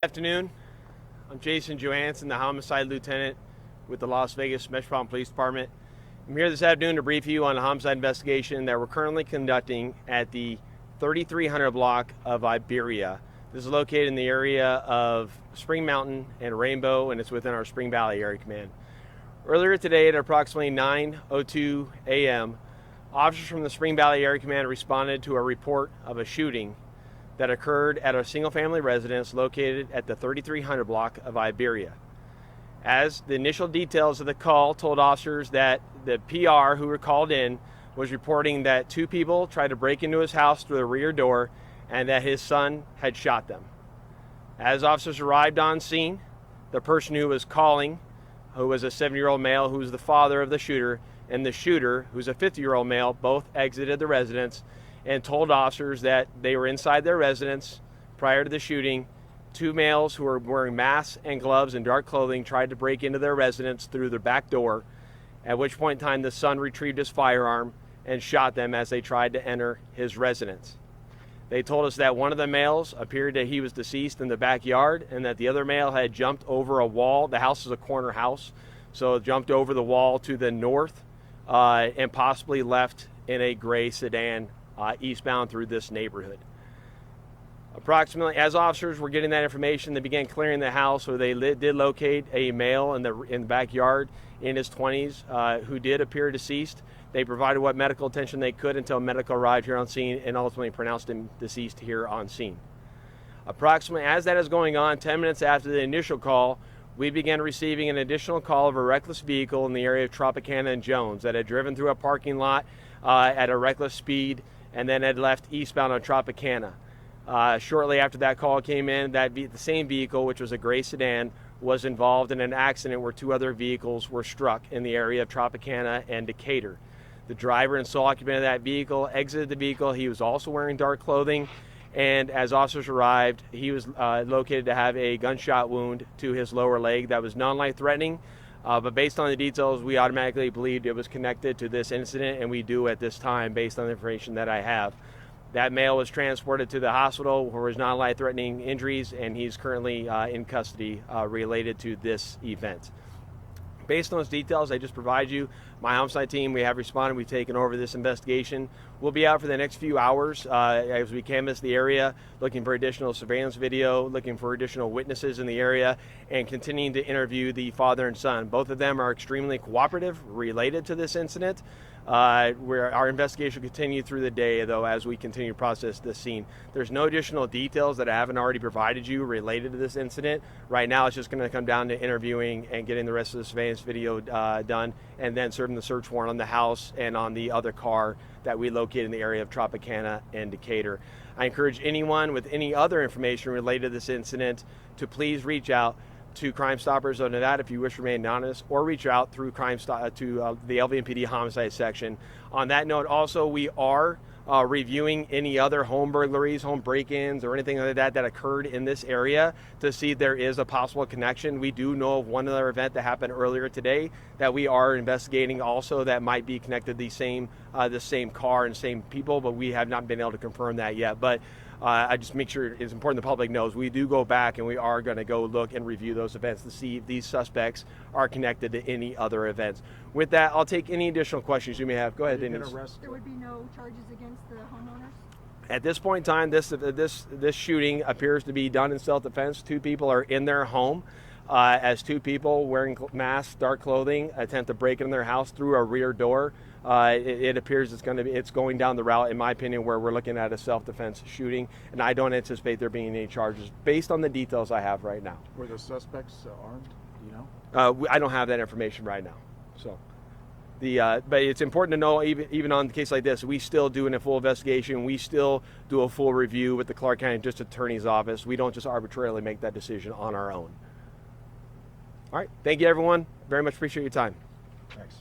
Good afternoon. I'm Jason Johansson, the homicide lieutenant with the Las Vegas Metropolitan Police Department. I'm here this afternoon to brief you on a homicide investigation that we're currently conducting at the 3300 block of Iberia. This is located in the area of Spring Mountain and Rainbow, and it's within our Spring Valley Area Command. Earlier today at approximately 9:02 a.m., officers from the Spring Valley Area Command responded to a report of a shooting that occurred at a single-family residence located at the 3300 block of Iberia. As the initial details of the call told officers that the PR who were called in was reporting that two people tried to break into his house through the rear door and that his son had shot them. As officers arrived on scene, the person who was calling, who was a 70-year-old male who was the father of the shooter, and the shooter, who's a 50-year-old male, both exited the residence and told officers that they were inside their residence prior to the shooting. Two males who were wearing masks and gloves and dark clothing tried to break into their residence through their back door, at which point in time the son retrieved his firearm and shot them as they tried to enter his residence. They told us that one of the males appeared that he was deceased in the backyard and that the other male had jumped over a wall. The house is a corner house, so jumped over the wall to the north and possibly left in a gray sedan eastbound through this neighborhood. Approximately, as officers were getting that information, they began clearing the house, so they did locate a male in the backyard in his 20s who did appear deceased. They provided what medical attention they could until medical arrived here on scene and ultimately pronounced him deceased here on scene. Approximately as that is going on, 10 minutes after the initial call, we began receiving an additional call of a reckless vehicle in the area of Tropicana and Jones that had driven through a parking lot at a reckless speed and then had left eastbound on Tropicana. Shortly after that call came in, the same vehicle, which was a gray sedan, was involved in an accident where two other vehicles were struck in the area of Tropicana and Decatur. The driver and sole occupant of that vehicle exited the vehicle. He was also wearing dark clothing, and as officers arrived, he was located to have a gunshot wound to his lower leg that was non-life-threatening. But based on the details, we automatically believed it was connected to this incident, and we do at this time based on the information that I have. That male was transported to the hospital where his non-life-threatening injuries, and he's currently in custody related to this event. Based on those details I just provided you, my homicide team, we have responded. We've taken over this investigation. We'll be out for the next few hours as we canvass the area, looking for additional surveillance video, looking for additional witnesses in the area, and continuing to interview the father and son. Both of them are extremely cooperative related to this incident. Where our investigation will continue through the day, though, as we continue to process this scene. There's no additional details that I haven't already provided you related to this incident. Right now, it's just going to come down to interviewing and getting the rest of the surveillance video done, and then serving the search warrant on the house and on the other car that we located in the area of Tropicana and Decatur. I encourage anyone with any other information related to this incident to please reach out to Crime Stoppers of Nevada if you wish to remain anonymous, or reach out through to the LVMPD homicide section. On that note, also, we are reviewing any other home burglaries, home break-ins, or anything like that that occurred in this area to see if there is a possible connection. We do know of one other event that happened earlier today that we are investigating also that might be connected to the same car and same people, but we have not been able to confirm that yet. But I just make sure it's important the public knows we do go back and we are going to go look and review those events to see if these suspects are connected to any other events. With that, I'll take any additional questions you may have. Go ahead, Denise. There would be no charges against the homeowners? At this point in time, this shooting appears to be done in self-defense. Two people are in their home as two people wearing masks, dark clothing, attempt to break into their house through a rear door. It appears it's going down the route, in my opinion, where we're looking at a self-defense shooting, and I don't anticipate there being any charges based on the details I have right now. Were the suspects armed? Do you know? I don't have that information right now. So, but it's important to know, even on a case like this, we still do a full investigation. We still do a full review with the Clark County District Attorney's Office. We don't just arbitrarily make that decision on our own. All right. Thank you, everyone. Very much appreciate your time. Thanks.